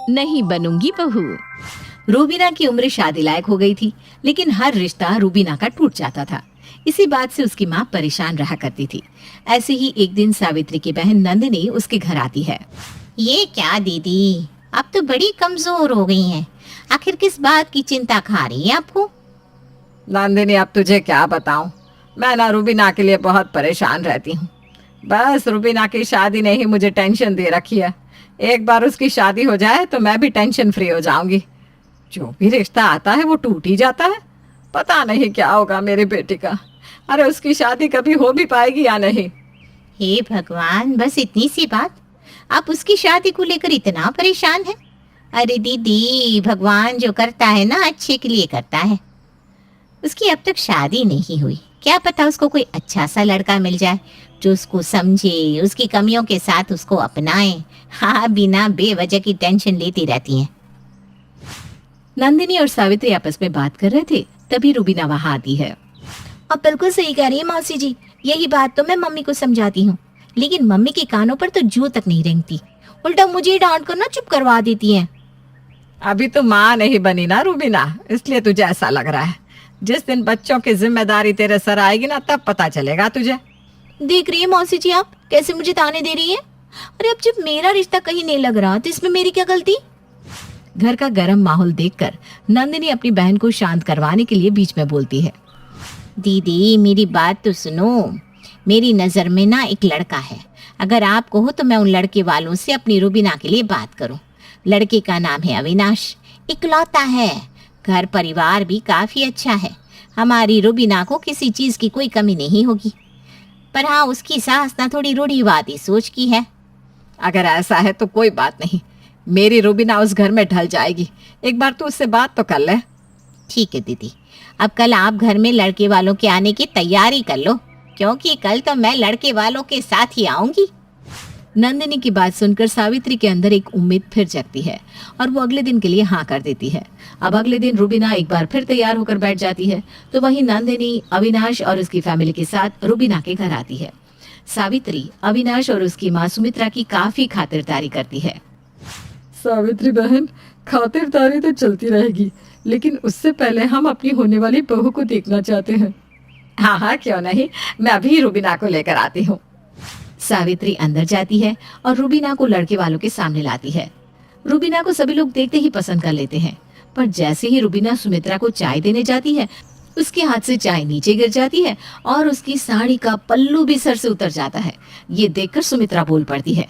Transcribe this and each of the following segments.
नहीं बनूंगी बहू। रूबीना की उम्र शादी लायक हो गई थी, लेकिन हर रिश्ता रूबीना का टूट जाता था। इसी बात से उसकी माँ परेशान रहा करती थी। ऐसे ही एक दिन सावित्री की बहन नंदिनी उसके घर आती है। ये क्या दीदी, आप तो बड़ी कमजोर हो गई हैं। आखिर किस बात की चिंता खा रही है आपको? नंदिनी, अब तुझे क्या बताऊं, मैं ना रूबीना के लिए बहुत परेशान रहती हूँ। बस रूबीना की शादी ने ही मुझे टेंशन दे रखी है। एक बार उसकी शादी हो जाए तो मैं भी टेंशन फ्री हो जाऊंगी। जो भी रिश्ता आता है वो टूट ही जाता है। पता नहीं क्या होगा मेरी बेटी का। अरे उसकी शादी कभी हो भी पाएगी या नहीं। हे भगवान, बस इतनी सी बात, आप उसकी शादी को लेकर इतना परेशान हैं? अरे दीदी, भगवान जो करता है ना अच्छे के लिए करता है। उसकी अब तक शादी नहीं हुई, क्या पता उसको कोई अच्छा सा लड़का मिल जाए जो उसको समझे, उसकी कमियों के साथ उसको अपनाए। हाँ, बिना बेवजह की टेंशन लेती रहती हैं। नंदिनी और सावित्री आपस में बात कर रहे थे, तभी रूबीना वहां आती है। अब बिल्कुल सही कह रही है मौसी जी, यही बात तो मैं मम्मी को समझाती हूँ, लेकिन मम्मी के कानों पर तो जू तक नहीं रेंगती, उल्टा मुझे डांट कर ना चुप करवा देती हैं। अभी तो माँ नहीं बनी ना रूबीना, इसलिए तुझे ऐसा लग रहा है। जिस दिन बच्चों की जिम्मेदारी तेरे सर आएगी ना, तब पता चलेगा तुझे। देख रही है मौसी जी आप कैसे मुझे ताने दे रही हैं? अरे अब जब मेरा रिश्ता कहीं नहीं लग रहा तो इसमें मेरी क्या गलती? घर का गर्म माहौल देखकर नंदिनी अपनी बहन को शांत करवाने के लिए बीच में बोलती है। दीदी, मेरी बात तो सुनो। मेरी नजर में ना एक लड़का है। अगर आप कहो तो मैं उन लड़के वालों से अपनी रूबीना के लिए बात करूं। लड़के का नाम है अविनाश, इकलौता है। घर परिवार भी काफी अच्छा है। हमारी रूबीना को किसी चीज की कोई कमी नहीं होगी। पर हाँ, उसकी सास ना थोड़ी रूढ़िवादी सोच की है। अगर ऐसा है तो कोई बात नहीं, मेरी रूबीना उस घर में ढल जाएगी। एक बार तू उससे बात तो कर ले। ठीक है दीदी, अब कल आप घर में लड़के वालों के आने की तैयारी कर लो, क्योंकि कल तो मैं लड़के वालों के साथ ही आऊंगी। नंदिनी की बात सुनकर सावित्री के अंदर एक उम्मीद फिर जगती है और वो अगले दिन के लिए हाँ कर देती है। अब अगले दिन रूबीना एक बार फिर तैयार होकर बैठ जाती है, तो वहीं नंदिनी अविनाश और उसकी फैमिली के साथ रूबीना के घर आती है। सावित्री अविनाश और उसकी माँ सुमित्रा की काफी खातिरदारी करती है। सावित्री बहन, खातिरदारी तो चलती रहेगी, लेकिन उससे पहले हम अपनी होने वाली बहू को देखना चाहते हैं। हाँ हाँ, क्यों नहीं, मैं अभी रूबीना को लेकर आती हूँ। सावित्री अंदर जाती है और रूबीना को लड़के वालों के सामने लाती है। रूबीना को सभी लोग देखते ही पसंद कर लेते हैं, पर जैसे ही रूबीना सुमित्रा को चाय देने जाती है, उसके हाथ से चाय नीचे गिर जाती है और उसकी साड़ी का पल्लू भी सर से उतर जाता है। ये देखकर सुमित्रा बोल पड़ती है।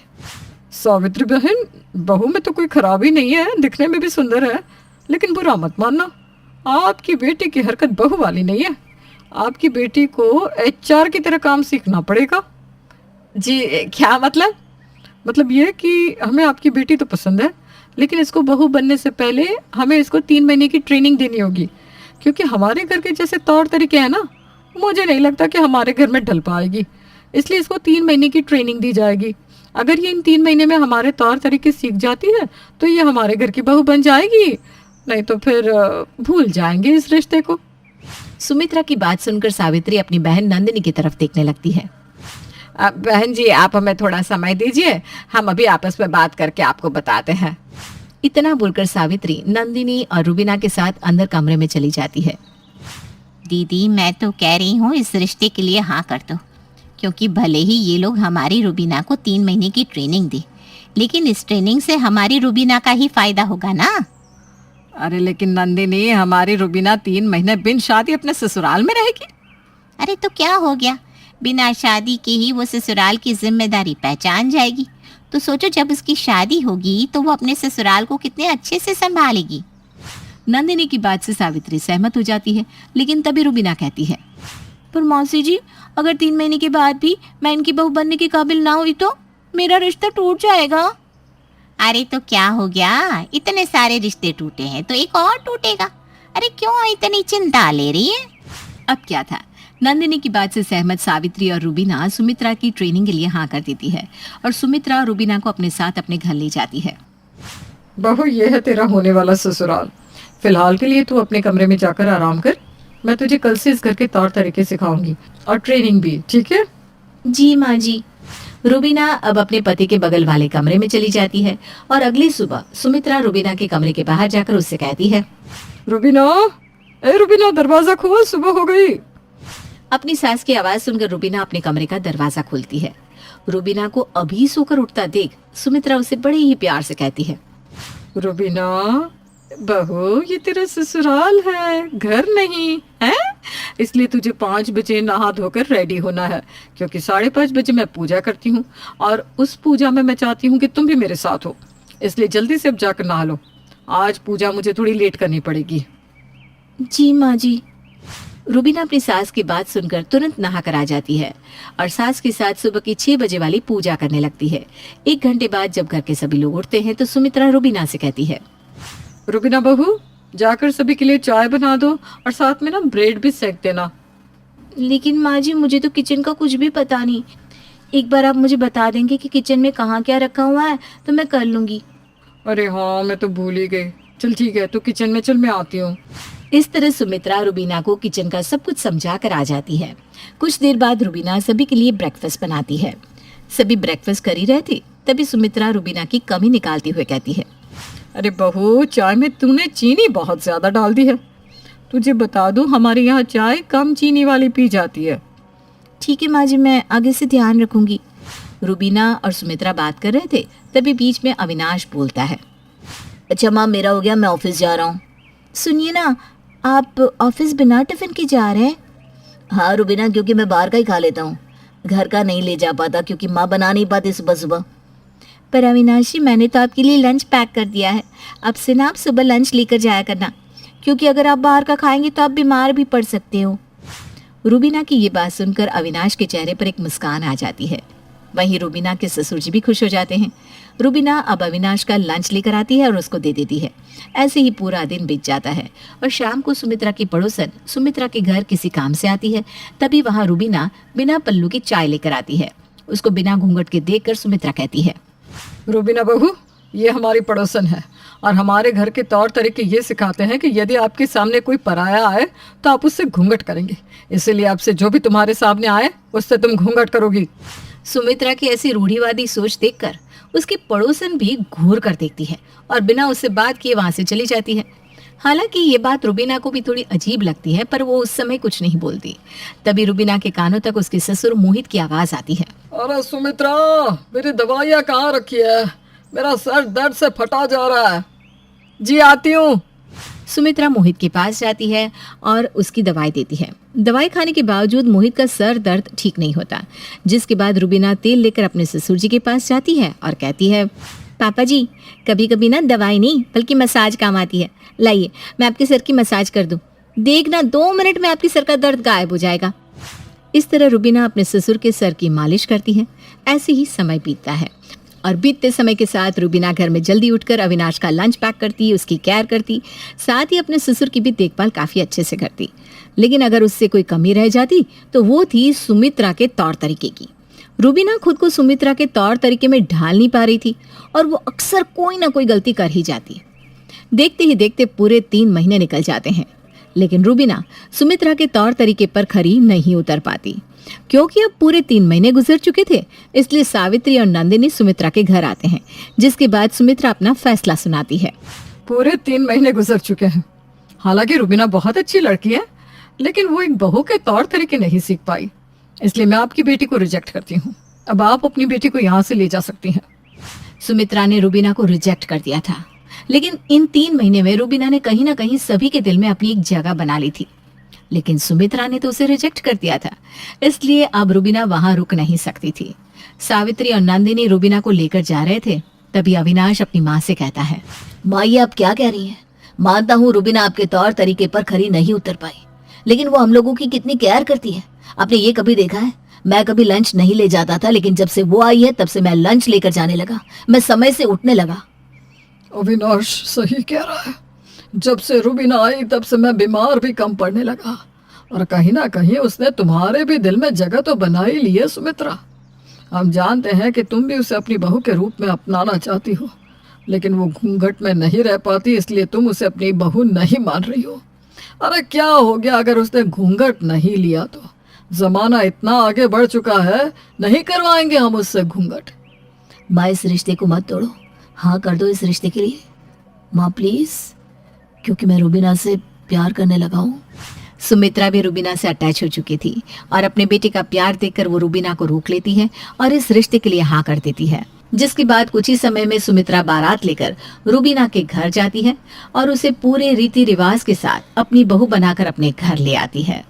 सावित्री बहन, बहू में तो कोई खराबी नहीं है, दिखने में भी सुंदर है, लेकिन बुरा मत मानना, आपकी बेटी की हरकत बहू वाली नहीं है। आपकी बेटी को एचआर की तरह काम सीखना पड़ेगा। जी क्या मतलब? मतलब ये कि हमें आपकी बेटी तो पसंद है, लेकिन इसको बहू बनने से पहले हमें इसको 3 महीने की ट्रेनिंग देनी होगी, क्योंकि हमारे घर के जैसे तौर तरीके हैं ना, मुझे नहीं लगता कि हमारे घर में ढल पाएगी। इसलिए इसको 3 महीने की ट्रेनिंग दी जाएगी। अगर ये इन 3 महीने में हमारे तौर तरीके सीख जाती है तो ये हमारे घर की बहू बन जाएगी, नहीं तो फिर भूल जाएंगे इस रिश्ते को। सुमित्रा की बात सुनकर सावित्री अपनी बहन नंदिनी की तरफ देखने लगती है। बहन जी, आप हमें थोड़ा समय दीजिए, हम अभी आपस में बात करके आपको बताते हैं। इतना बोलकर सावित्री नंदिनी और रूबीना के साथ अंदर कमरे में चली जाती है। दीदी, मैं तो कह रही हूँ इस रिश्ते के लिए हाँ कर दो, क्योंकि भले ही ये लोग हमारी रूबीना को 3 महीने की ट्रेनिंग दे, लेकिन इस ट्रेनिंग से हमारी रूबीना का ही फायदा होगा ना। अरे लेकिन नंदिनी, हमारी रूबीना 3 महीने बिन शादी अपने ससुराल में रहेगी। अरे तो क्या हो गया, बिना शादी के ही वो ससुराल की जिम्मेदारी पहचान जाएगी। तो सोचो, जब उसकी शादी होगी तो वो अपने ससुराल को कितने अच्छे से संभालेगी। नंदिनी की बात से सावित्री सहमत हो जाती है, लेकिन तभी रूबीना कहती है, पर मौसी जी, अगर 3 महीने के बाद भी मैं इनकी बहू बनने के काबिल ना हुई तो मेरा रिश्ता टूट जाएगा। अरे तो क्या हो गया, इतने सारे रिश्ते टूटे हैं तो एक और टूटेगा। अरे क्यों इतनी चिंता ले रही है? अब क्या था, नंदिनी की बात से सहमत सावित्री और रूबीना सुमित्रा की ट्रेनिंग के लिए हाँ कर देती है और सुमित्रा रूबीना को अपने साथ अपने घर ले जाती है। बहू, ये है तेरा होने वाला ससुराल। फिलहाल के लिए तू अपने कमरे में जाकर आराम कर। मैं तुझे कल से इस घर के तौर तरीके सिखाऊंगी और ट्रेनिंग भी, ठीक है? जी माँ जी। रुबीना अब अपने पति के बगल वाले कमरे में चली जाती है और अगली सुबह सुमित्रा रुबीना के कमरे के बाहर जाकर उससे कहती है, रुबीना, ए रुबीना, दरवाजा खोल, सुबह हो गई। अपनी सास की आवाज सुनकर रुबीना अपने कमरे का दरवाजा खोलती है। रुबीना को अभी सोकर उठता देख सुमित्रा उसे बड़े ही प्यार से कहती है, रुबीना बहू, ये तेरा ससुराल है, घर नहीं है, इसलिए तुझे 5 बजे नहा धोकर रेडी होना है, क्योंकि 5:30 बजे मैं पूजा करती हूँ और उस पूजा में मैं चाहती हूँ कि तुम भी मेरे साथ हो, इसलिए जल्दी से अब जाकर नहा लो। आज पूजा मुझे थोड़ी लेट करनी पड़ेगी। जी माँ जी। रुबीना अपनी सास की बात सुनकर तुरंत नहाकर आ जाती है और सास के साथ सुबह की 6 बजे वाली पूजा करने लगती है। 1 घंटे बाद जब घर के सभी लोग उठते हैं तो सुमित्रा रुबीना से कहती है, रुबीना बहू, जाकर सभी के लिए चाय बना दो और साथ में ना ब्रेड भी सेक देना। लेकिन माँ जी, मुझे तो किचन का कुछ भी पता नहीं। एक बार आप मुझे बता देंगे कि किचन में कहाँ क्या रखा हुआ है तो मैं कर लूंगी। अरे हाँ, मैं तो भूल ही गई। चल ठीक है, तू किचन में चल, मैं आती हूँ। इस तरह सुमित्रा रुबीना को किचन का सब कुछ समझा कर आ जाती है। कुछ देर बाद रुबीना सभी के लिए ब्रेकफास्ट बनाती है। सभी ब्रेकफास्ट कर ही रहे थे तभी सुमित्रा रुबीना की कमी निकालते हुए कहती है, अरे बहू, चाय में तूने चीनी बहुत ज्यादा डाल दी है। तुझे बता दूं, हमारे यहाँ चाय कम चीनी वाली पी जाती है। ठीक है माँ जी, मैं आगे से ध्यान रखूंगी। रुबीना और सुमित्रा बात कर रहे थे तभी बीच में अविनाश बोलता है, अच्छा माँ, मेरा हो गया, मैं ऑफिस जा रहा हूँ। सुनिए ना, आप ऑफिस बिना टिफिन के जा रहे हैं? हाँ रुबीना, क्योंकि मैं बाहर का ही खा लेता हूँ, घर का नहीं ले जा पाता क्योंकि माँ बना नहीं पाती सुबह सुबह। पर अविनाश जी, मैंने तो आपके लिए लंच पैक कर दिया है। अब से ना आप सुबह लंच लेकर जाया करना, क्योंकि अगर आप बाहर का खाएंगे तो आप बीमार भी पड़ सकते हो। रुबीना की ये बात सुनकर अविनाश के चेहरे पर एक मुस्कान आ जाती है। वहीं रुबीना के ससुर जी भी खुश हो जाते हैं। रुबीना अब अविनाश का लंच लेकर आती है और उसको दे देती है। ऐसे ही पूरा दिन बीत जाता है और शाम को सुमित्रा की पड़ोसन सुमित्रा के घर किसी काम से आती है। तभी वहां रुबीना बिना पल्लू की चाय लेकर आती है। उसको बिना घूंघट के देखकर सुमित्रा कहती है, रुबीना बहू, ये हमारी पड़ोसन है और हमारे घर के तौर तरीके ये सिखाते हैं कि यदि आपके सामने कोई पराया आए तो आप उससे घूंघट करेंगे, इसीलिए आपसे जो भी तुम्हारे सामने आए उससे तुम घूंघट करोगी। सुमित्रा की ऐसी रूढ़िवादी सोच देखकर उसकी पड़ोसन भी घूर कर देखती है और बिना उससे बात किए वहां से चली जाती है। हालांकि ये बात रुबीना को भी थोड़ी अजीब लगती है, पर वो उस समय कुछ नहीं बोलती। तभी रुबीना के कानों तक उसके ससुर मोहित की आवाज आती है, अरे सुमित्रा, मेरी दवाइयाँ कहाँ रखी है? मेरा सर दर्द से फटा जा रहा है। जी आती हूँ। सुमित्रा मोहित के पास जाती है और उसकी दवाई देती है। दवाई खाने के बावजूद मोहित का सर दर्द ठीक नहीं होता, जिसके बाद रुबीना तेल लेकर अपने ससुर जी के पास जाती है और कहती है, पापा जी, कभी कभी ना दवाई नहीं बल्कि मसाज काम आती है। लाइए, मैं आपके सर की मसाज कर दूं। देखना, 2 मिनट में आपके सर का दर्द गायब हो जाएगा। इस तरह रुबीना अपने ससुर के सर की मालिश करती है। ऐसे ही समय बीतता है और बीतते समय के साथ रुबीना घर में जल्दी उठकर अविनाश का लंच पैक करती, उसकी केयर करती, साथ ही अपने ससुर की भी देखभाल काफी अच्छे से करती। लेकिन अगर उससे कोई कमी रह जाती तो वो थी सुमित्रा के तौर तरीके की। रुबीना खुद को सुमित्रा के तौर तरीके में ढाल नहीं पा रही थी और वो अक्सर कोई ना कोई गलती कर ही जाती। देखते ही देखते पूरे 3 महीने निकल जाते हैं, लेकिन रुबीना सुमित्रा के तौर तरीके पर खरी नहीं उतर पाती। क्योंकि अब पूरे 3 महीने गुजर चुके थे, इसलिए सावित्री और नंदिनी सुमित्रा के घर आते हैं, जिसके बाद सुमित्रा अपना फैसला सुनाती है। पूरे 3 महीने गुजर चुके हैं। हालांकि रुबीना बहुत अच्छी लड़की है, लेकिन वो एक बहू के तौर तरीके नहीं सीख पाई, इसलिए मैं आपकी बेटी को रिजेक्ट करती हूँ। अब आप अपनी बेटी को यहाँ से ले जा सकती हैं। सुमित्रा ने रुबीना को रिजेक्ट कर दिया था, लेकिन इन 3 महीने में रुबीना ने कहीं ना कहीं सभी के दिल में अपनी एक जगह बना ली थी। लेकिन सुमित्रा ने तो उसे रिजेक्ट कर दिया था, इसलिए अब रुबीना वहां रुक नहीं सकती थी। सावित्री और नंदिनी रुबीना को लेकर जा रहे थे, तभी अविनाश अपनी माँ से कहता है, माँ, ये आप क्या कह रही हैं? मानता हूँ रुबीना आपके तौर तरीके पर खरी नहीं उतर पाई, लेकिन वो हम लोगों की कितनी केयर करती है। आपने ये कभी देखा है? मैं कभी लंच नहीं ले जाता था, लेकिन जब से वो आई है तब से मैं लंच लेकर जाने लगा, मैं समय से उठने लगा। अविनाश सही कह रहा है। जब से रुबीना आई तब से मैं बीमार भी कम पड़ने लगा, और कहीं ना कहीं उसने तुम्हारे भी दिल में जगह तो बना ही ली है सुमित्रा। हम जानते हैं कि तुम भी उसे अपनी बहू के रूप में अपनाना चाहती हो, लेकिन वो घूंघट में नहीं रह पाती, इसलिए तुम उसे अपनी बहू नहीं मान रही हो। अरे क्या हो गया अगर उसने घूंघट नहीं लिया तो? जमाना इतना आगे बढ़ चुका है, नहीं करवाएंगे हम उससे घूंघट। माँ इस रिश्ते को मत तोड़ो, हाँ कर दो इस रिश्ते के लिए माँ प्लीज, क्योंकि मैं रुबीना से प्यार करने लगा हूँ। सुमित्रा भी रुबीना से अटैच हो चुकी थी और अपने बेटे का प्यार देखकर वो रुबीना को रोक लेती है और इस रिश्ते के लिए हाँ कर देती है। जिसके बाद कुछ ही समय में सुमित्रा बारात लेकर रुबीना के घर जाती है और उसे पूरे रीति रिवाज के साथ अपनी बहू बनाकर अपने घर ले आती है।